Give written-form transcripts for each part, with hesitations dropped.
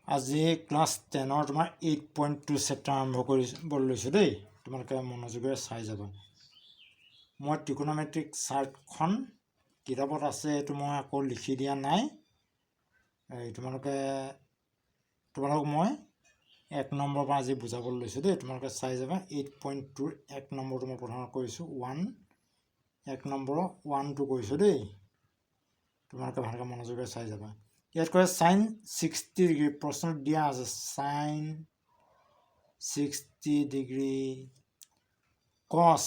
আজি ক্লাছ 10 তোমাৰ 8.2 চেপ্টাৰ আৰম্ভ কৰিবলৈ লৈছোঁ দেই। তোমালোকে মনোযোগেৰে চাই যাবা। মই ত্ৰিকোণমেট্ৰিক চাৰ্টখন কিতাপত আছে, এইটো মই আকৌ লিখি দিয়া নাই। তোমালোকক মই 1 নম্বৰৰ পৰা আজি বুজাবলৈ লৈছোঁ দেই। তোমালোকে চাই যাবা। 8.2 1 নম্বৰটো মই প্ৰথমে কৰিছোঁ। 1 নম্বৰৰ 1টো কৰিছোঁ দেই। তোমালোকে ভালকৈ মনোযোগেৰে চাই যাবা। ইয়াত কয় সাইন 60 ডিগ্ৰী, প্ৰশ্নত দিয়া আছে sine 60 degree cos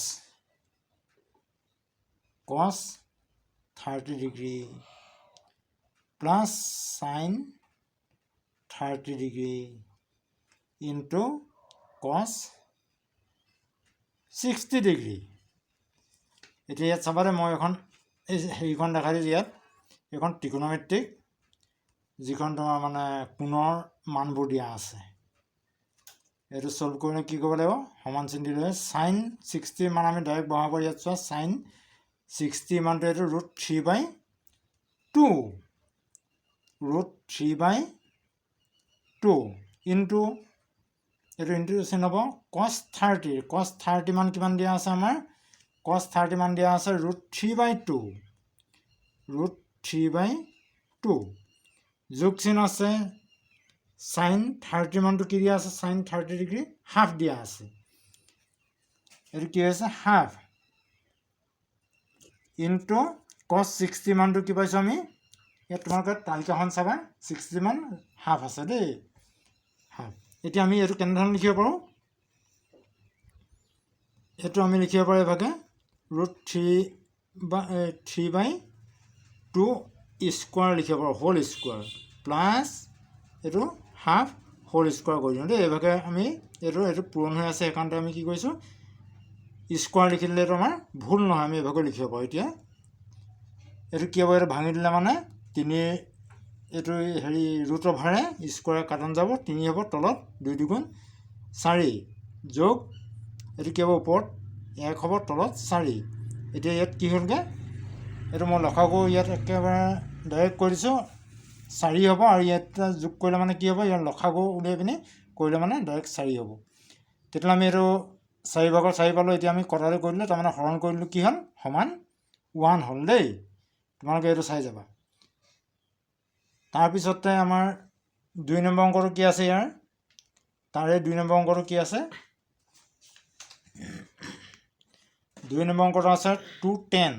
30 degree plus sine 30 degree into cos 60 degree. এতিয়া ইয়াত চাবা, মই এখন হেৰিখন দেখাই দিছোঁ। ইয়াত এইখন ত্ৰিকোণমেট্ৰিক, যিখন তোমাৰ মানে কোণৰ মানবোৰ দিয়া আছে। এইটো সলভ কৰিলে কি কৰিব লাগিব? সমান চিন দি লৈ সাইন 60 মান আমি ডাইৰেক্ট বহাব। ইয়াত চোৱা, সাইন 60 মানটো এইটো √3/2 ইনটু এইটো ইনটু চিন হ'ব কস 30 মান কিমান দিয়া আছে? আমাৰ কস 30 মান দিয়া আছে √3/2 যোগ চিন আছে। সাইন 30 মানটো কি দিয়া আছে? সাইন 30 ডিগ্ৰী হাফ দিয়া আছে। এইটো কি হৈছে? হাফ ইনটু কস 60 মানটো কি পাইছোঁ আমি? ইয়াত তোমালোকে তালিকাখন চাবা, 60 মান হাফ আছে দেই, হাফ। এতিয়া আমি এইটো কেনেধৰণে লিখিব পাৰোঁ? এইটো আমি লিখিব পাৰোঁ এভাগে √3/2 স্কোৱাৰ লিখিব পাৰোঁ, হোল স্কোৱাৰ, প্লাছ এইটো হাফ হোল স্কোৱাৰ কৰি দিওঁ দেই। এইভাগে আমি এইটো পূৰণ হৈ আছে, সেইকাৰণে আমি কি কৰিছোঁ? স্কোৱাৰ লিখি দিলে এইটো আমাৰ ভুল নহয়, আমি এইভাগে লিখিব পাৰোঁ। এতিয়া এইটো কি হ'ব? এইটো ভাঙি দিলে মানে এইটো হেৰি ৰুট অভাৰে স্কোৱাৰে কাটন যাব, 3 হ'ব, তলত 2 2 4 যোগ এইটো কি হ'ব? ওপৰত 1 হ'ব, তলত 4। এতিয়া ইয়াত কি হ'লগৈ? এইটো মই লখাগু ইয়াত একেবাৰে ডাইৰেক্ট কৰি দিছোঁ, 4 হ'ব। আৰু ইয়াত যোগ কৰিলে মানে কি হ'ব? ইয়াত লখাগু উলিয়াই পিনি কৰিলে মানে ডাইৰেক্ট 4 হ'ব। তেতিয়াহ'লে আমি এইটো 4 ভাগৰ 4 পালোঁ। এতিয়া আমি কটালি কৰি দিলোঁ, তাৰমানে হৰণ কৰি দিলোঁ, কি হ'ল? সমান 1 হ'ল দেই। তোমালোকে এইটো চাই যাবা। তাৰপিছতে আমাৰ 2 নম্বৰ অংকটো কি আছে? তাৰে 2 নম্বৰ অংকটো কি আছে? 2 নম্বৰ অংকটো আছে 2tan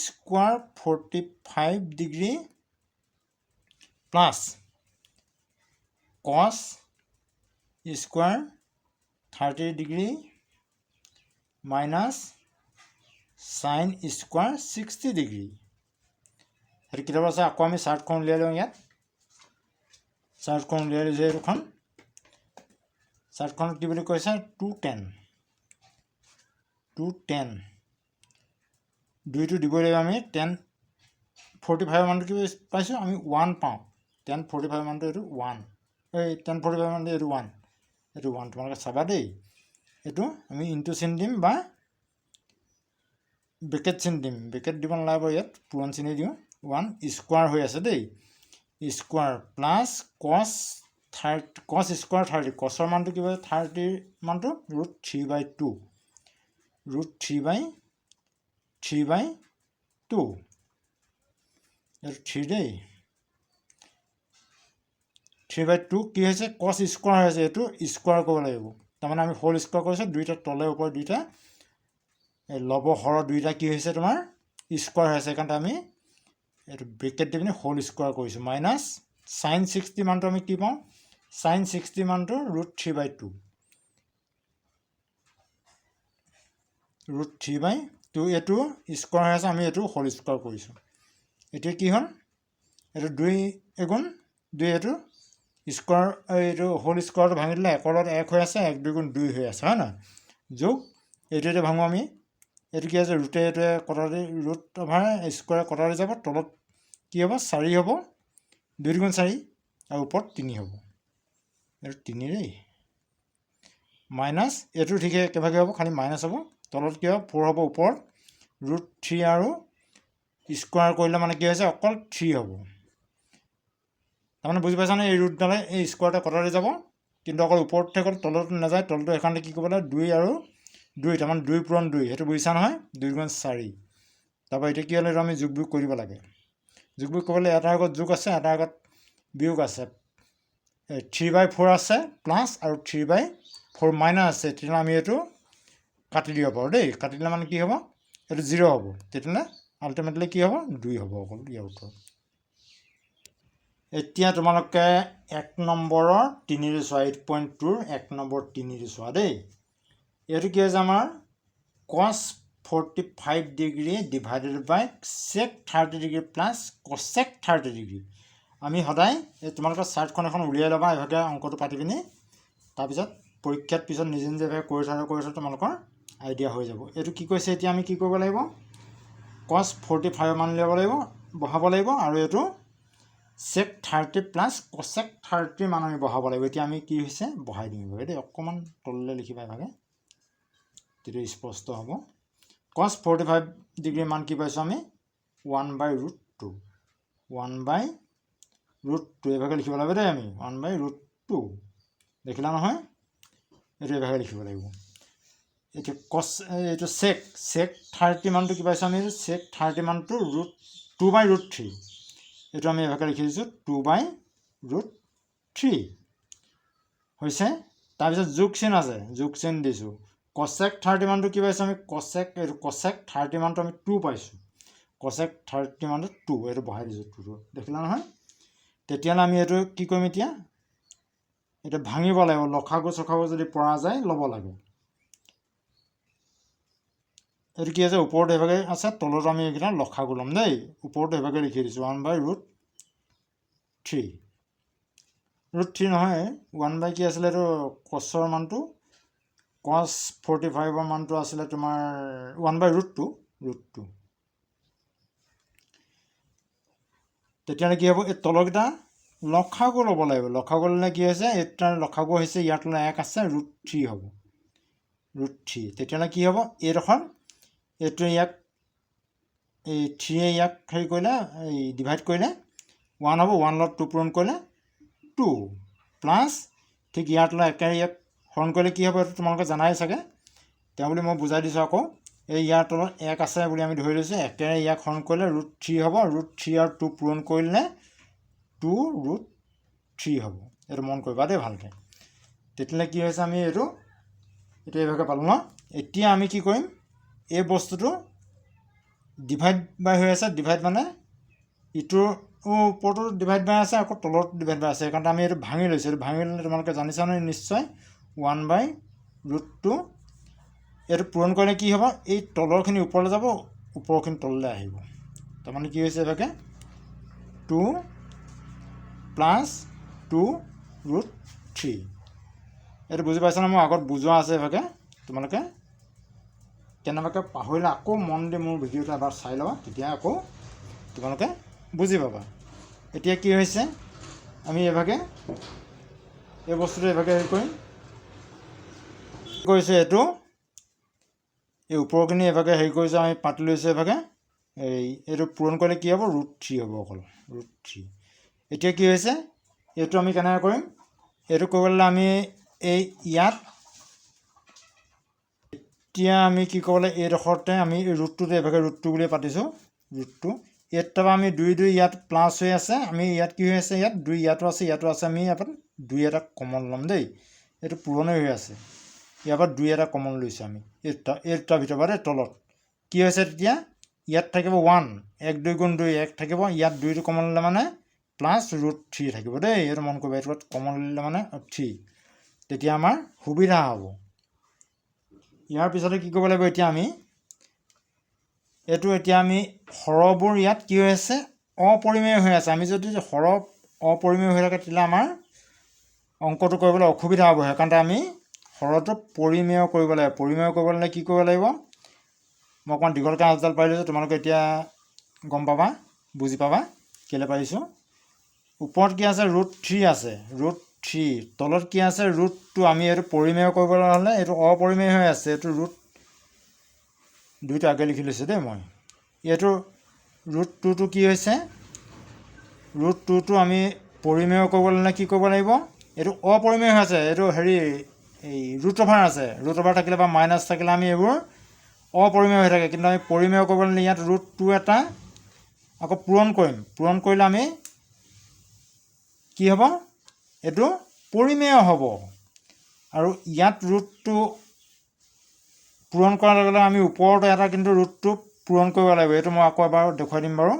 square 45 degree plus cos square 30 degree minus sine square 60 degree. সেইটো কিতাপ আছে। আকৌ আমি চাৰ্টখন উলিয়াই লওঁ। ইয়াত চাৰ্টখন উলিয়াই লৈছোঁ। এইখন চাৰ্টখনত কি বুলি কৈছে? 2tan 2টো দিবই লাগিব আমি। tan 45 মানটো কি পাইছোঁ? আমি 1 পাওঁ। tan 45 মানটো এইটো 1, tan 45 মানটো এইটো 1, এইটো 1। তোমালোকে চাবা দেই। এইটো আমি ইনটু চিন দিম বা ব্ৰেকেট চিন দিম। ব্ৰেকেট দিব নালাগিব, ইয়াত পূৰণ চিনি দিওঁ। 1 স্কোৱাৰ হৈ আছে দেই, স্কোৱাৰ প্লাছ কস স্কোৱাৰ 30, কছৰ মানটো কি হয়? 30 মানটো √3/2 এইটো 3 দেই। 3/2 কি হৈছে? কস স্কোৱাৰ হৈ আছে, এইটো স্কোৱাৰ কৰিব লাগিব। তাৰমানে আমি হোল স্কোৱাৰ কৰিছোঁ, দুইটা তলে ওপৰত দুইটা লব হৰ দুইটা কি হৈছে? তোমাৰ স্কোৱাৰ হৈ আছে, সেইকাৰণে আমি এইটো ব্ৰেকেট দি পিনি হোল স্কোৱাৰ কৰিছোঁ। মাইনাছ সাইন 60 মানটো আমি কি পাওঁ? সাইন 60 মানটো √3/2 এইটো স্কোৱাৰ হৈ আছে, আমি এইটো হোল স্কোৱাৰ কৰিছোঁ। এতিয়া কি হ'ল? এইটো 2 এগুণ 2, এইটো স্কোৱাৰ, এইটো হোল স্কোৱাৰটো ভাঙি দিলে 1 লগত 1 হৈ আছে, 1 2 2 হৈ আছে, হয় নহয়? যোগ এইটো ভাঙোঁ আমি। এইটো কি আছে? এইটোৱে কটালি ৰুট অভাৰ স্কোৱাৰে কটালি যাব, তলত কি হ'ব? 4 হ'ব, 2 2 4 আৰু ওপৰত 3 হ'ব। এইটো 3 দেই, মাইনাছ এইটো ঠিকে একেভাগে হ'ব, খালি মাইনাছ হ'ব। তলত কি হ'ব? 4 হ'ব, ওপৰত √3 আৰু স্কোৱাৰ কৰিলে মানে কি হৈছে অকল 3 হ'ব তাৰমানে বুজি পাইছানে এই ৰুটডালে এই স্কোৱাৰটা কটাই যাব কিন্তু অকল ওপৰত থাকিলে তলত নাযায় তলটো এখানতে কি কৰিব লাগে 2 আৰু 2 তাৰমানে 2 পূৰণ 2 সেইটো বুজিছা নহয় 2 গুণ 4 তাৰপৰা এতিয়া কি হ'লে আমি যোগ বিয়োগ কৰিব লাগে যোগ বিয়োগ কৰিবলৈ এটাৰ আগত যোগ আছে এটাৰ আগত বিয়োগ আছে 3/4 আছে প্লাছ আৰু 3/4 মাইনাছ আছে তেতিয়াহ'লে আমি এইটো কাটি দিব পাৰোঁ দেই কাটি দিলে মানে কি হ'ব এইটো 0 হ'ব তেতিয়াহ'লে আল্টিমেটলি কি হ'ব 2 হ'ব অকল ইয়াৰ উত্তৰ এতিয়া তোমালোকে 1 নম্বৰৰ 3 চোৱা 8.2 1 নম্বৰ 3 চোৱা দেই এইটো কি হৈছে আমাৰ cos 45 degree divided by sec 30 degree plus cosec 30 degree আমি সদায় এই তোমালোকৰ চাৰ্টখন এখন উলিয়াই ল'বা এভাগে অংকটো পাতি পিনি তাৰপিছত পৰীক্ষাত পিছত নিজে নিজে এভাগে কৰি থোৱা তোমালোকৰ আইডিয়া হৈ যাব এইটো কি কৈছে এতিয়া আমি কি কৰিব লাগিব cos 45 মান ল'ব লাগিব বহাব লাগিব আৰু এইটো sec 30 প্লাছ cosec 30 মান আমি বহাব লাগিব এতিয়া আমি কি হৈছে বহাই দিম দেই অকণমান তললৈ লিখিবা এভাগে তেতিয়া স্পষ্ট হ'ব cos 45 ডিগ্ৰী মান কি পাইছোঁ আমি 1/√2 1/√2 এভাগে লিখিব লাগিব দেই আমি 1/√2 দেখিলা নহয় এইটো এভাগে লিখিব লাগিব এইটো cos এইটো sec 30 মানটো কি পাইছোঁ আমি sec 30 মানটো 2/√3 এইটো আমি এভাগে লিখি দিছোঁ 2/√3 হৈছে তাৰপিছত যোগ চিন আছে যোগ চিন দিছোঁ cosec 30 মানটো কি পাইছোঁ আমি cosec 30 মানটো আমি 2 পাইছোঁ cosec 30 মানটো 2 এইটো বহাই দিছোঁ 2 দেখিলা নহয় তেতিয়াহ'লে আমি এইটো কি কৰিম এতিয়া এটা ভাঙিব লাগিব লখাগু চখাগু যদি পৰা যায় ল'ব লাগে এইটো কি আছে ওপৰত এভাগে আছে তলত আমি এইকেইটা লখাগু ল'ম দেই ওপৰত এভাগে লিখি দিছোঁ 1/√3 √3 নহয় 1 কি আছিলে এইটো cosৰ মানটো cos 45ৰ মানটো আছিলে তোমাৰ 1/√2 তেতিয়াহ'লে কি হ'ব এই তলকেইটা লখাগু ল'ব লাগিব লখাগু ল'লে কি হৈছে এইটা লখাগু হৈছে ইয়াত 1 আছে √3 হ'ব √3 তেতিয়াহ'লে কি হ'ব এইডোখৰ এইটো ইয়াক এই 3 ইয়াক হেৰি কৰিলে এই ডিভাইড কৰিলে 1 হ'ব 1 লগত 2 পূৰণ কৰিলে 2 প্লাছ ঠিক ইয়াত একেবাৰে ইয়াক হৰণ কৰিলে কি হ'ব এইটো তোমালোকে জানাই চাগে তেওঁ বুলি মই বুজাই দিছোঁ আকৌ এই ইয়াৰ তলত 1 আছে বুলি আমি ধৰি লৈছোঁ একেবাৰে ইয়াক হৰণ কৰিলে √3 হ'ব √3 আৰু 2 পূৰণ কৰিলে 2√3 হ'ব এইটো মন কৰিবা দেই ভালকৈ তেতিয়াহ'লে কি হৈছে আমি এইটো এইভাগে পালোঁ ন এতিয়া আমি কি কৰিম এই বস্তুটো ডিভাইড বাই হৈ আছে ডিভাইড মানে ইটোৰ ওপৰতো ডিভাইড বাই আছে আকৌ তলত ডিভাইড বাই আছে সেইকাৰণে আমি এইটো ভাঙি লৈছোঁ এইটো ভাঙি ল'লে তোমালোকে জানিছা নহয় নিশ্চয় 1/√2 এইটো পূৰণ কৰিলে কি হ'ব এই তলৰখিনি ওপৰলৈ যাব ওপৰখিনি তললৈ আহিব তাৰমানে কি হৈছে এভাগে 2 প্লাছ 2√3 এইটো বুজি পাইছা নহয় মই আগত বুজোৱা আছে এভাগে তোমালোকে কেনেবাকৈ পাহৰিলে আকৌ মন দি মোৰ ভিডিঅ'টো এবাৰ চাই ল'বা তেতিয়া আকৌ তোমালোকে বুজি পাবা এতিয়া কি হৈছে আমি এভাগে এই বস্তুটো এভাগে হেৰি কৰিম কৰিছোঁ এইটো এই ওপৰখিনি এভাগে হেৰি কৰিছোঁ আমি পাতি লৈছোঁ এভাগে এইটো পূৰণ কৰিলে কি হ'ব √3 হ'ব অকল √3 এতিয়া কি হৈছে এইটো আমি কেনেকৈ কৰিম এইটো কৰিবলৈ আমি এই ইয়াত এতিয়া আমি কি ক'ব লাগে এইডোখৰতে আমি √2টো এভাগে √2 বুলিয়ে পাতিছোঁ √2 ইয়াত তাৰপৰা আমি 2 ইয়াত প্লাছ হৈ আছে আমি ইয়াত কি হৈ আছে ইয়াত 2 ইয়াতো আছে আমি ইয়াত 2 এটা কমন ল'ম দেই এইটো পুৰণি হৈ আছে ইয়াৰ পৰা 2 এটা কমন লৈছোঁ আমি এইটা ভিতৰৰ পৰা তলত কি হৈছে তেতিয়া ইয়াত থাকিব 1 1 2 গুণ 2 1 থাকিব ইয়াত 2টো কমন ল'লে মানে প্লাছ √3 থাকিব দেই এইটো মন কৰিবা এইটো কমন ল'লে মানে 3 তেতিয়া আমাৰ সুবিধা হ'ব ইয়াৰ পিছতে কি কৰিব লাগিব এতিয়া আমি এইটো এতিয়া আমি হৰবোৰ ইয়াত কি হৈ আছে অপৰিমেয় হৈ আছে আমি যদি হৰ অপৰিমেয় হৈ থাকে তেতিয়াহ'লে আমাৰ অংকটো কৰিবলৈ অসুবিধা হ'ব সেইকাৰণে আমি হৰটো পৰিমেয় কৰিব লাগিব পৰিমেয় কৰিবলৈ কি কৰিব লাগিব মই অকণমান দীঘলকৈ আঁচডাল পাৰি লৈছোঁ তোমালোকে এতিয়া গম পাবা বুজি পাবা কেলৈ পাৰিছোঁ ওপৰত কি আছে √3 আছে √3 তলত কি আছে √2 আমি এইটো পৰিমেয় কৰিবলৈ হ'লে এইটো অপৰিমেয় হৈ আছে এইটো √2টো আগে লিখি লৈছোঁ দেই মই এইটো ৰুট টুটো কি হৈছে ৰুট টুটো আমি পৰিমেয় কৰিবলৈ কি কৰিব লাগিব এইটো অপৰিমেয় হৈ আছে এইটো হেৰি এই ৰুট অভাৰ আছে ৰুট অভাৰ থাকিলে বা মাইনাছ থাকিলে আমি এইবোৰ অপৰিমেয় হৈ থাকে কিন্তু আমি পৰিমেয় কৰিবলৈ ইয়াত ৰুট টু এটা আকৌ পূৰণ কৰিলে আমি কি হ'ব এইটো পৰিমেয় হ'ব আৰু ইয়াত ৰুটটো পূৰণ কৰাৰ লগে লগে আমি ওপৰতে এটা কিন্তু ৰুটটো পূৰণ কৰিব লাগিব এইটো মই আকৌ এবাৰ দেখুৱাই দিম বাৰু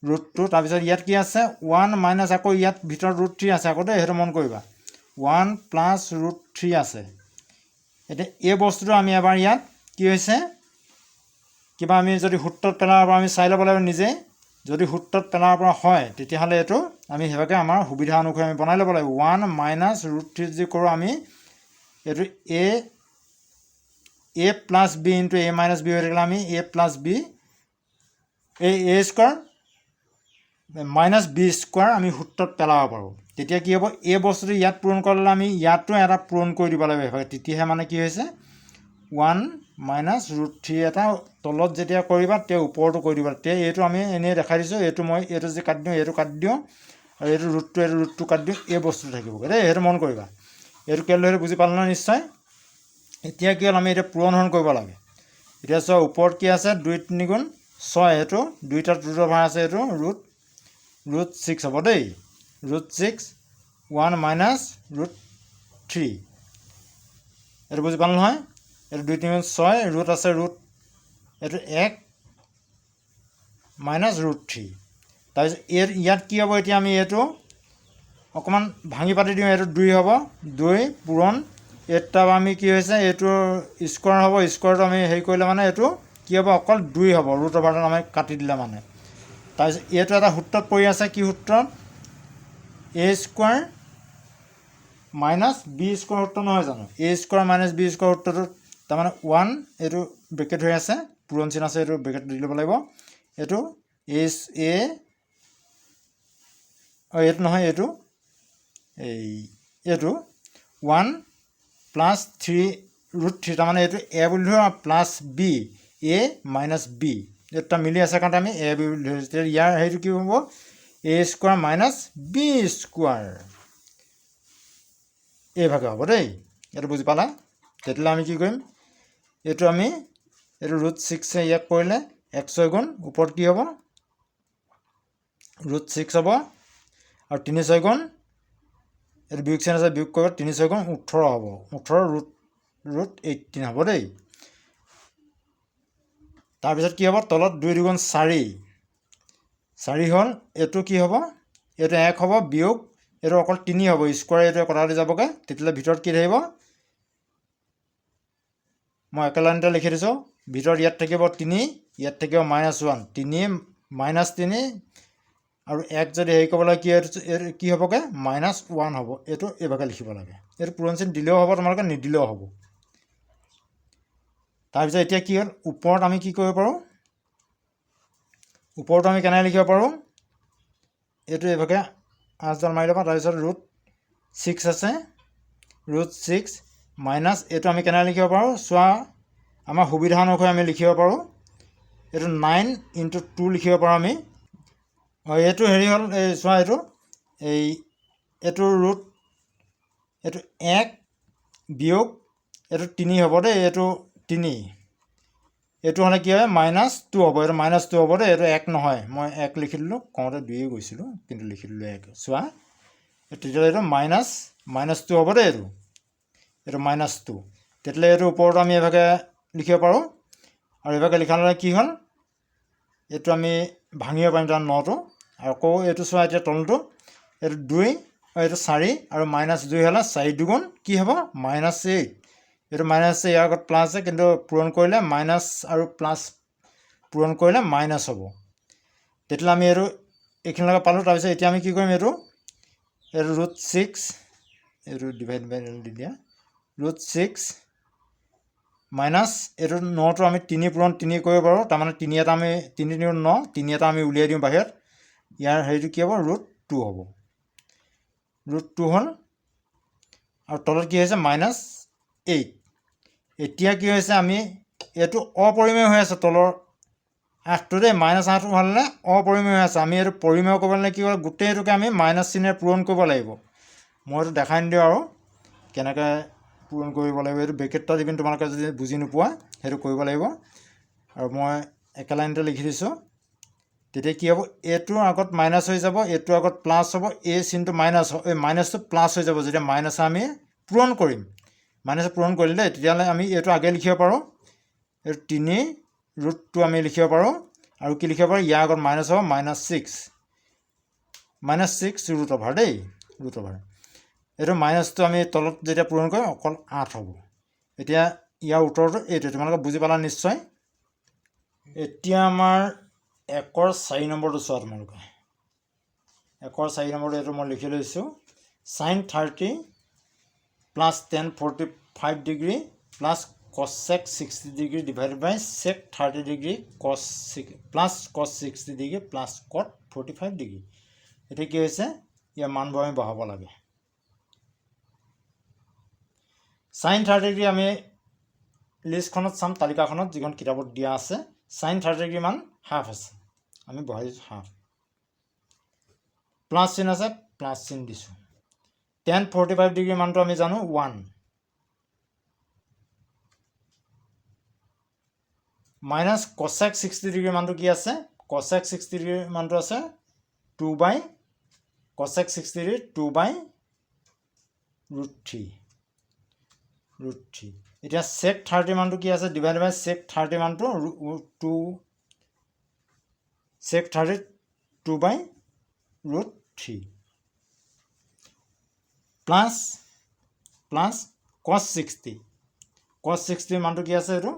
ৰুটটো তাৰপিছত ইয়াত কি আছে 1 মাইনাছ আকৌ ইয়াত ভিতৰত ৰুট 3 আছে আকৌ দেই সেইটো মন কৰিবা 1 প্লাছ ৰুট 3 আছে এতিয়া এই বস্তুটো আমি এবাৰ ইয়াত কি হৈছে কিবা আমি যদি সূত্ৰত পেলাব পৰা আমি চাই ল'ব লাগিব নিজে যদি সূত্ৰত পেলাব পৰা হয় তেতিয়াহ'লে এইটো আমি সেইভাগে আমাৰ সুবিধা অনুসৰি আমি বনাই ল'ব লাগিব 1 মাইনাছ ৰুট 3 যদি কৰোঁ আমি এইটো a plus B into a minus B হৈ থাকিলে আমি a plus B a square minus B square আমি সূত্ৰত পেলাব পাৰোঁ তেতিয়া কি হ'ব এই বস্তুটো ইয়াত পূৰণ কৰিলে আমি ইয়াতো এটা পূৰণ কৰি দিব লাগিব সেইভাগে তেতিয়াহে মানে কি হৈছে 1 মাইনাছ ৰুট 3 এটা তলত যেতিয়া কৰিবা তেতিয়া ওপৰতো কৰি দিবা তেতিয়া এইটো আমি এনেই দেখাই দিছোঁ এইটো মই এইটো যদি কাটি দিওঁ এইটো কাটি দিওঁ আৰু এইটো ৰুটটো কাটি দিওঁ এই বস্তুটো থাকিবগৈ দেই সেইটো মন কৰিবা এইটো কেলৈ সেইটো বুজি পালা নিশ্চয় এতিয়া কি হ'ল আমি এতিয়া পূৰণ কৰিব লাগে এতিয়া চোৱা ওপৰত কি আছে 2 3 গুণ 6 এইটো দুইটাত ৰুট অভাৰ আছে এইটো ৰুট 6 হ'ব দেই ৰুট 6 1 মাইনাছ ৰুট 3 এইটো বুজি পালোঁ নহয় এইটো 2 3 গুণ 6 ৰুট আছে ৰুট এইটো 1 মাইনাছ ৰুট 3 তাৰপিছত ইয়াত কি হ'ব এতিয়া আমি এইটো অকণমান ভাঙি পাতি দিওঁ এইটো 2 হ'ব 2 পূৰণ এটা আমি কি হৈছে এইটো স্কোৱাৰ হ'ব স্কোৱাৰটো আমি হেৰি কৰিলে মানে এইটো কি হ'ব অকল 2 হ'ব ৰুট অভাৰটো আমি কাটি দিলে মানে তাৰপিছত এইটো এটা সূত্ৰত পৰি আছে কি সূত্ৰত a square minus B square সূত্ৰ নহয় জানো a square minus B square সূত্ৰটো তাৰমানে 1 এইটো ব্ৰেকেট হৈ আছে পূৰণ চিন আছে এইটো ব্ৰেকেট দি ল'ব লাগিব এইটো এইটো নহয় এইটো এইটো 1 প্লাছ 3 ৰুট 3 তাৰমানে এইটো a বুলি ধৰোঁ plus B a minus B এটা মিলি আছে কাৰণে আমি a বি বুলি ধৰিছোঁ তেতিয়া ইয়াৰ হেৰিটো কি হ'ব a square minus B square এইভাগে হ'ব দেই এইটো বুজি পালা তেতিয়াহ'লে আমি কি কৰিম এইটো আমি এইটো ৰুট 6 ইয়াক কৰিলে 1 গুণ ওপৰত কি হ'ব ৰুট 6 হ'ব আৰু 3 6 গুণ এইটো বিয়োগ চিন আছে বিয়োগ কৰিব 3 6 গুণ 18 হ'ব 18 ৰুট 18 হ'ব দেই তাৰপিছত কি হ'ব তলত 2 2 গুণ 4 হ'ল এইটো কি হ'ব এইটো 1 হ'ব বিয়োগ এইটো অকল 3 হ'ব স্কোৱাৰ এইটো কটা দি যাবগৈ তেতিয়াহ'লে ভিতৰত কি থাকিব মই একে লাইনতে লিখি দিছোঁ ভিতৰত ইয়াত থাকিব 3 ইয়াত থাকিব -1 3 -3 আৰু 1 যদি হেৰি কৰিবলৈ কি হ'বগৈ -1 হ'ব এইটো এইভাগে লিখিব লাগে এইটো পূৰণ চিন দিলেও হ'ব তোমালোকে নিদিলেও হ'ব তাৰপিছত এতিয়া কি হ'ল ওপৰত আমি কি কৰিব পাৰোঁ ওপৰতো আমি কেনেকৈ লিখিব পাৰোঁ এইটো এইভাগে 8 মাৰি ল'বা তাৰপিছত ৰুট 6 আছে ৰুট 6 মাইনাছ এইটো আমি কেনেকৈ লিখিব পাৰোঁ চোৱা আমাৰ সুবিধা অনুসৰি আমি লিখিব পাৰোঁ এইটো 9 × 2 লিখিব পাৰোঁ আমি এইটো হেৰি হ'ল এই চোৱা এইটো ৰুট এইটো 1 বিয়োগ এইটো 3 হ'ব দেই এইটো 3 এইটো হ'লে কি হয় -2 হ'ব এইটো -2 হ'ব দেই এইটো 1 নহয় মই 1 লিখি দিলোঁ কওঁতে 2 গৈছিলোঁ কিন্তু লিখি দিলোঁ 1 চোৱা তেতিয়াহ'লে এইটো -2 হ'ব দেই এইটো -2 তেতিয়াহ'লে এইটো ওপৰতো আমি এইভাগে লিখিব পাৰোঁ আৰু এইভাগে লিখা ল'লে কি হ'ল এইটো আমি ভাঙিব পাৰিম তাৰ 9টো আৰু আকৌ এইটো চোৱা এতিয়া তলটো এইটো 2 এইটো 4 আৰু -2 হ'লে 4 2 গুণ কি হ'ব -8 এইটো -8 ইয়াৰ আগত প্লাছ আছে কিন্তু পূৰণ কৰিলে মাইনাছ আৰু প্লাছ পূৰণ কৰিলে মাইনাছ হ'ব তেতিয়াহ'লে আমি এইখিনিলৈকে পালোঁ তাৰপিছত এতিয়া আমি কি কৰিম এইটো ৰুট 6 এইটো ডিভাইড বাই দি দিয়া ৰুট 6 মাইনাছ এইটো 9টো আমি 3 পূৰণ 3 কৰিব পাৰোঁ তাৰমানে 3 এটা আমি 3 3 9 3 এটা আমি উলিয়াই দিওঁ বাহিৰত ইয়াৰ হেৰিটো কি হ'ব ৰুট 2 হ'ব ৰুট 2 হ'ল আৰু তলত কি হৈছে -8 এতিয়া কি হৈছে আমি এইটো অপৰিমেয় হৈ আছে তলৰ 8টো দেই -8 হ'লে অপৰিমেয় হৈ আছে আমি এইটো পৰিমেয় কৰিবলৈ কি হ'ল গোটেইটোকে আমি মাইনাছ চিনেৰে পূৰণ কৰিব লাগিব মই এইটো দেখাই নিদিওঁ আৰু কেনেকৈ পূৰণ কৰিব লাগিব এইটো ব্ৰেকেটটা দি পিনি তোমালোকে যদি বুজি নোপোৱা সেইটো কৰিব লাগিব আৰু মই একে লাইনতে লিখি দিছোঁ তেতিয়া কি হ'ব এইটোৰ আগত মাইনাছ হৈ যাব এইটোৰ আগত প্লাছ হ'ব এই চিনটো মাইনাছ এই মাইনাছটো প্লাছ হৈ যাব যেতিয়া মাইনাছ আমি পূৰণ কৰিম মাইনাছ পূৰণ কৰিলে দেই তেতিয়াহ'লে আমি এইটো আগে লিখিব পাৰোঁ এইটো 3√2 আমি লিখিব পাৰোঁ আৰু কি লিখিব পাৰোঁ ইয়াৰ আগত মাইনাছ হ'ব -6 ৰুট অভাৰ দেই ৰুট অভাৰ এইটো মাইনাছটো আমি তলত যেতিয়া পূৰণ কৰিম অকল 8 হ'ব এতিয়া ইয়াৰ উত্তৰটো এইটো তোমালোকে বুজি পালা নিশ্চয় এতিয়া আমাৰ 1ৰ 4 নম্বৰটো চোৱা তোমালোকে 1ৰ 4 নম্বৰটো এইটো মই লিখি লৈছোঁ sin 30 প্লাছ tan 45 degree plus cosec 60 degree divided by sec 30 degree plus cos 60 degree plus cot 45 degree এতিয়া কি হৈছে ইয়াৰ মানবোৰ আমি বহাব লাগে sin 30 ডিগ্ৰী আমি লিষ্টখনত চাম তালিকাখনত যিখন কিতাপত দিয়া আছে sin 30 ডিগ্ৰী মান হাফ আছে আমি বহাই দিছোঁ হাফ প্লাছ চিন আছে প্লাছ চিন দিছোঁ tan 45 ডিগ্ৰী মানটো আমি জানো 1 মাইনাছ cosec 60 ডিগ্ৰী মানটো কি আছে cosec 60 ডিগ্ৰী মানটো আছে 2 cosec 60 ডিগ্ৰী 2/√3 এতিয়া sec 30 মানটো কি আছে ডিভাইড বাই sec 30 মানটো 2 sec 30 2/√3 প্লাছ cos 60 মানটো কি আছে এইটো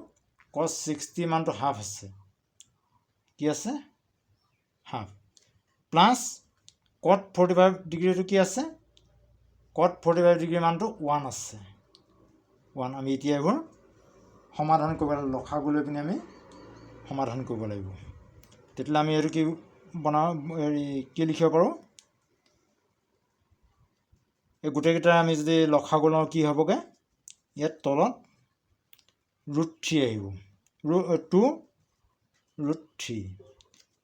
cos 60 মানটো হাফ আছে কি আছে হাফ প্লাছ cot 45 ডিগ্ৰীটো কি আছে cot 45 ডিগ্ৰী মানটো 1 আছে 1 আমি এতিয়া এইবোৰ সমাধান কৰিব লাগিব লসাগু লৈ পিনি আমি সমাধান কৰিব লাগিব তেতিয়াহ'লে আমি এইটো কি বনাওঁ কি লিখিব পাৰোঁ এই গোটেইকেইটা আমি যদি লসাগু লওঁ কি হ'বগৈ ইয়াত তলত √3 আহিব 2√3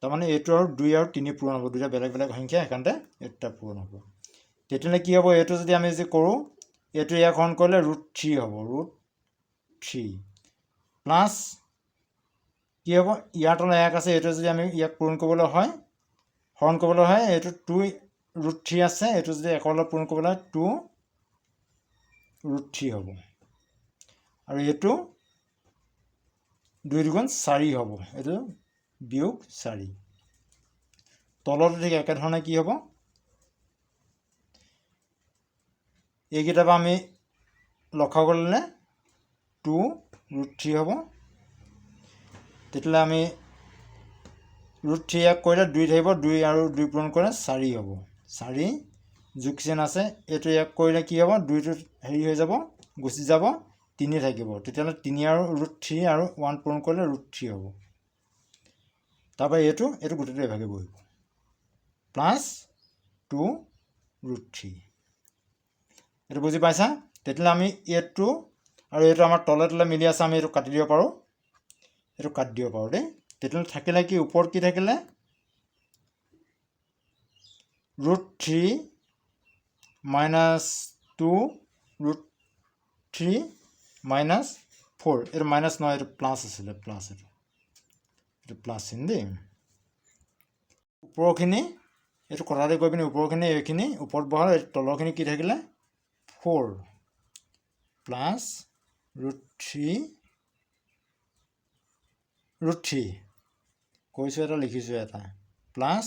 তাৰমানে এইটো আৰু 2 আৰু 3 পূৰণ হ'ব দুটা বেলেগ বেলেগ সংখ্যা সেইকাৰণে এইটা পূৰণ হ'ব তেতিয়াহ'লে কি হ'ব এইটো যদি আমি যদি কৰোঁ এইটো ইয়াক হৰণ কৰিলে √3 হ'ব √3 প্লাছ কি হ'ব ইয়াৰ তলত 1 আছে এইটো যদি আমি ইয়াক পূৰণ কৰিবলৈ হয় হৰণ কৰিবলৈ হয় এইটো 2√3 আছে এইটো যদি 1ৰ লগত পূৰণ কৰিবলৈ হয় 2√3 হ'ব আৰু এইটো 2 × 4 হ'ব এইটো বিয়োগ 4 তলতো ঠিক একেধৰণে কি হ'ব এইকেইটাৰ পৰা আমি লসাগু ল'লে 2√3 হ'ব তেতিয়াহ'লে আমি √3 ইয়াক কৰিলে 2 থাকিব 2 আৰু 2 পূৰণ কৰিলে 4 হ'ব 4 যোগ চিন আছে এইটো ইয়াক কৰিলে কি হ'ব 2টো হেৰি হৈ যাব গুচি যাব 3 থাকিব তেতিয়াহ'লে 3 আৰু √3 আৰু 1 পূৰণ কৰিলে √3 হ'ব তাৰপৰা এইটো গোটেইটো এভাগে বহিব প্লাছ 2√3 এইটো বুজি পাইছা তেতিয়াহ'লে আমি এইটো আৰু এইটো আমাৰ তলে তলে মিলি আছে আমি এইটো কাটি দিব পাৰোঁ দেই তেতিয়াহ'লে থাকিলে কি ওপৰত কি থাকিলে √3 - 2√3 - 4 এইটো মাইনাছ নহয় এইটো প্লাছ আছিলে এইটো প্লাছ চিন দেই ওপৰখিনি এইটো কটাতে গৈ পিনি ওপৰখিনি এইখিনি ওপৰত বহালে তলৰখিনি কি থাকিলে 4 প্লাছ √3 কৈছোঁ এটা লিখিছোঁ এটা প্লাছ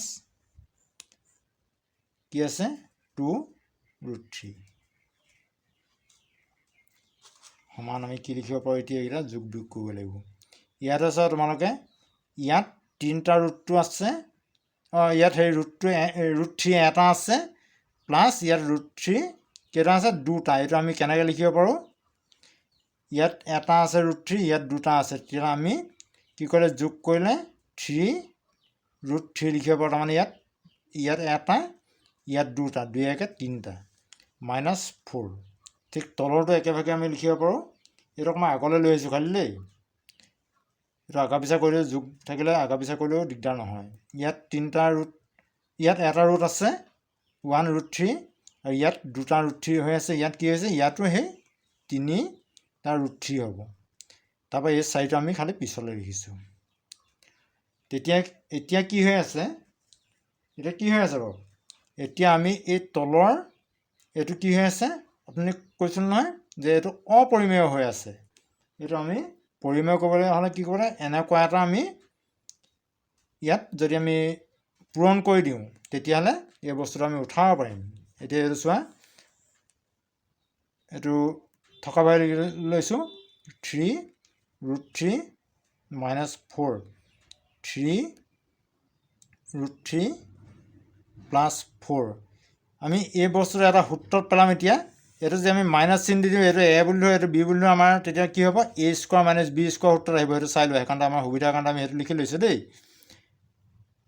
কি আছে 2√3 সমান আমি কি লিখিব পাৰোঁ এতিয়া এইকেইটা যোগ বিয়োগ কৰিব লাগিব ইয়াত আছে তোমালোকে ইয়াত 3টা ৰুটটো আছে ইয়াত সেই √3 এটা আছে প্লাছ ইয়াত √3 কেইটা আছে 2টা এইটো আমি কেনেকৈ লিখিব পাৰোঁ ইয়াত এটা আছে √3 ইয়াত 2টা আছে তেতিয়া আমি কি কৰিলে যোগ কৰিলে 3√3 লিখিব পাৰোঁ তাৰমানে ইয়াত এটা ইয়াত 2টা 2 একে 3টা -4 ঠিক তলৰটো একেভাগে আমি লিখিব পাৰোঁ এইটো অকণমান আগলৈ লৈ আহিছোঁ খালি দেই এইটো আগা পিছা কৰিলেও যোগ থাকিলে আগা পিছা কৰিলেও দিগদাৰ নহয় ইয়াত তিনিটা ৰুট ইয়াত এটা ৰুট আছে 1√3 আৰু ইয়াত দুটা √3 হৈ আছে ইয়াত কি হৈছে ইয়াতো সেই 3টা √3 হ'ব তাৰপৰা এই চাৰিটো আমি খালি পিছলৈ লিখিছোঁ তেতিয়া এতিয়া কি হৈ আছে বাৰু এতিয়া আমি এই তলৰ এইটো কি হৈ আছে আপুনি কৈছিল নহয় যে এইটো অপৰিমেয় হৈ আছে এইটো আমি পৰিমেয় কৰিবলৈ হ'লে কি কৰিব লাগে এনেকুৱা এটা আমি ইয়াত যদি আমি পূৰণ কৰি দিওঁ তেতিয়াহ'লে এই বস্তুটো আমি উঠাব পাৰিম এতিয়া এইটো চোৱা এইটো থকা বাহিৰ লৈছোঁ 3√3 -4 3√3 + 4 আমি এই বস্তুটো এটা সূত্ৰত পেলাম এতিয়া এইটো যে আমি মাইনাছ চিন দি দিওঁ এইটো এ বুলি ধৰোঁ এইটো বি বুলি ধৰোঁ আমাৰ তেতিয়া কি হ'ব a² - b² সূত্ৰত আহিব সেইটো চাই লোৱা সেইকাৰণে আমাৰ সুবিধাৰ কাৰণে আমি সেইটো লিখি লৈছোঁ দেই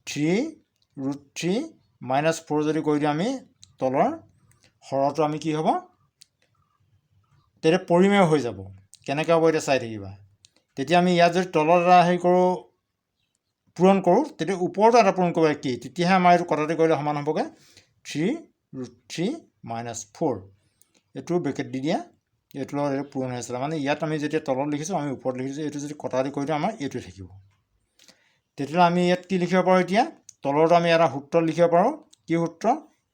3√3 -4 যদি কৰি দিওঁ আমি তলৰ হৰটো আমি কি হ'ব তেতিয়া পৰিমেয় হৈ যাব কেনেকৈ হ'ব এতিয়া চাই থাকিবা তেতিয়া আমি ইয়াত যদি তলৰ এটা হেৰি কৰোঁ পূৰণ কৰোঁ তেতিয়া ওপৰতো এটা পূৰণ কৰিব কি তেতিয়াহে আমাৰ এইটো কটাতে কৰিলে সমান হ'বগৈ 3√3 - 4 এইটো ব্ৰেকেট দি দিয়া এইটো লগত এইটো পূৰণ হৈ আছিলে মানে ইয়াত আমি যেতিয়া তলত লিখিছোঁ আমি ওপৰত লিখিছোঁ এইটো যদি কটাতে কৰি দিওঁ আমাৰ এইটোৱে থাকিব তেতিয়াহ'লে আমি ইয়াত কি লিখিব পাৰোঁ এতিয়া তলৰটো আমি এটা সূত্ৰ লিখিব পাৰোঁ কি সূত্ৰ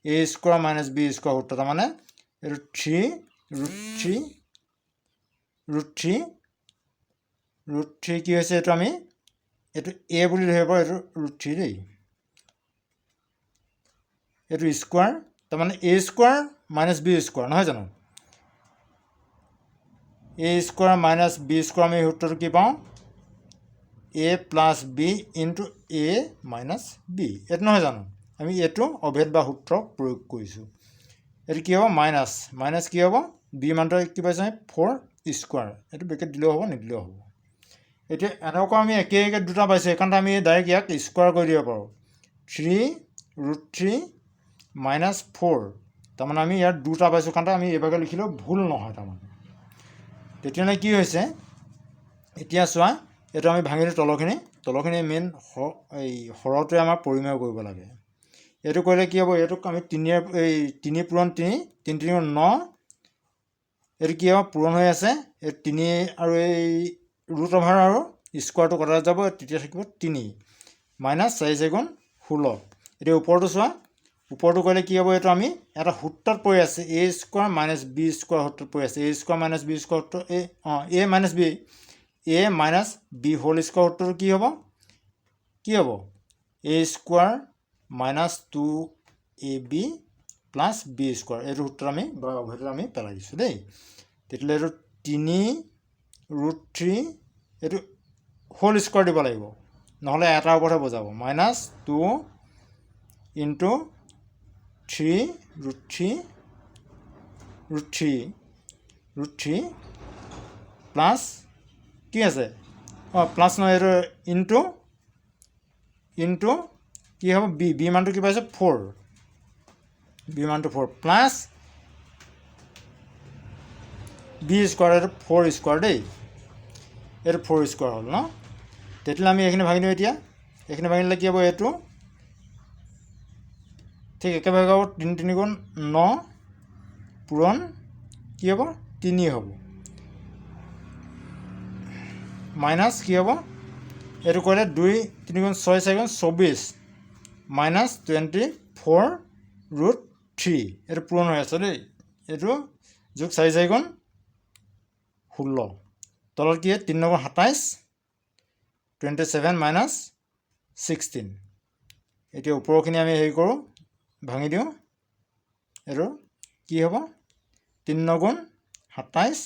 a² - b² সূত্ৰ তাৰমানে এইটো 3√3 কি হৈছে এইটো আমি এইটো a বুলি ধৰিব পাৰোঁ এইটো √3 দেই এইটো স্কোৱাৰ তাৰমানে a² - b² নহয় জানো a² - b² আমি সূত্ৰটো কি পাওঁ a + b × a - b এইটো নহয় জানো আমি এইটো অভেদ বা সূত্ৰ প্ৰয়োগ কৰিছোঁ এইটো কি হ'ব মাইনাছ কি হ'ব b মানটো কি পাইছোঁ আমি 4² এইটো ব্ৰেকেট দিলেও হ'ব নিদিলেও হ'ব এতিয়া এনেকুৱা আমি একে দুটা পাইছোঁ সেইকাৰণে আমি ডাইৰেক্ট ইয়াক স্কোৱাৰ কৰি দিব পাৰোঁ 3√3 - 4 তাৰমানে আমি ইয়াত দুটা পাইছোঁ কাৰণে আমি এইভাগে লিখিলেও ভুল নহয় তাৰমানে তেতিয়াহ'লে কি হৈছে এতিয়া চোৱা এইটো আমি ভাঙিলোঁ তলৰখিনি মেইন এই হৰটোৱে আমাৰ পৰিমেয় কৰিব লাগে এইটো কৰিলে কি হ'ব এইটোক আমি 3 পূৰণ 3 9 এইটো কি হ'ব পূৰণ হৈ আছে এই 3 আৰু এই ৰুট অভাৰ আৰু স্কোৱাৰটো কটা যাব তেতিয়া থাকিব 3 -4 × 16 এতিয়া ওপৰটো চোৱা ওপৰটো কৰিলে কি হ'ব এইটো আমি এটা সূত্ৰত পৰি আছে a² - b² সূত্ৰত পৰি আছে a² - b² সূত্ৰ a - b সূত্ৰটো কি হ'ব a² - 2ab + b² এইটো সূত্ৰ আমি অভেদত আমি পেলাই দিছোঁ দেই তেতিয়াহ'লে এইটো 3√3 এইটো হোল স্কোৱাৰ দিব লাগিব নহ'লে এটাৰ ওপৰতহে বজাব -2 × 3√3 প্লাছ কি আছে প্লাছ নহয় এইটো ইনটু কি হ'ব বি মানটো কি পাইছে 4 বি মানটো 4 প্লাছ b² এইটো 4² দেই এইটো 4² হ'ল ন তেতিয়াহ'লে আমি এইখিনি ভাঙি দিওঁ এতিয়া এইখিনি ভাঙিলে কি হ'ব এইটো ঠিক একেভাগে হ'ব 3 3 × 9 পূৰণ কি হ'ব 3 হ'ব মাইনাছ কি হ'ব এইটো কৰিলে 2 3 × 6 4 × 24 -24√3 এইটো পূৰণ হৈ আছে দেই এইটো যোগ 4 4 × 16 তলত কি 3 × 27 27 - 16 এতিয়া ওপৰখিনি আমি হেৰি কৰোঁ ভাঙি দিওঁ এইটো কি হ'ব 3 × 27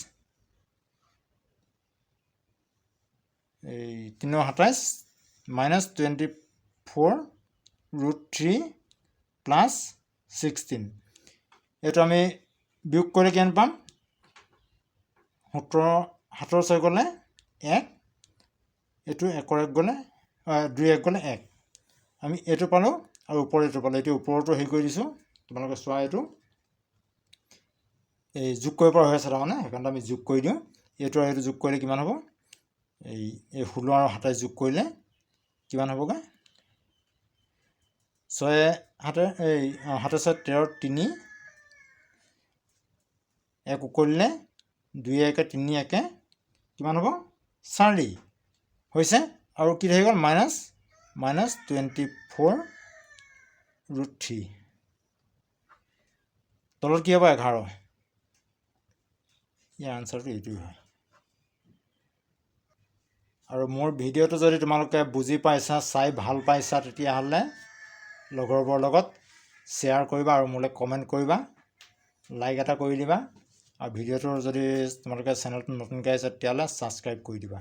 এই 3 × 27 -24√3 + 16 এইটো আমি বিয়োগ কৰি কিমান পাম 17 7 6 গ'লে 1 এইটো 1 ৰ 1 গ'লে 2 1 গ'লে 1 আমি এইটো পালোঁ আৰু ওপৰত এইটো পালোঁ এতিয়া ওপৰতো হেৰি কৰি দিছোঁ তোমালোকে চোৱা এইটো এই যোগ কৰিব পৰা হৈ আছে তাৰমানে সেইকাৰণে আমি যোগ কৰি দিওঁ এইটো আৰু এইটো যোগ কৰিলে কিমান হ'ব এই 16 আৰু 27 যোগ কৰিলে কিমান হ'বগৈ 6 7 এই 7 6 13 3 1 উকলিলে 2 1 3 1 কিমান হ'ব 4 হৈছে আৰু কি থাকি গ'ল -24√3 তলত কি হ'ব 11 ইয়াৰ আনসাৰটো এইটোই হয় আৰু মোৰ ভিডিঅ'টো যদি তোমালোকে বুজি পাইছা চাই ভাল পাইছা তেতিয়াহ'লে লগৰবোৰৰ লগত শ্বেয়াৰ কৰিবা আৰু মোলৈ কমেণ্ট কৰিবা লাইক এটা কৰি দিবা আৰু ভিডিঅ'টো যদি তোমালোকে চেনেলটো নতুনকৈ আহিছে তেতিয়াহ'লে ছাবস্ক্ৰাইব কৰি দিবা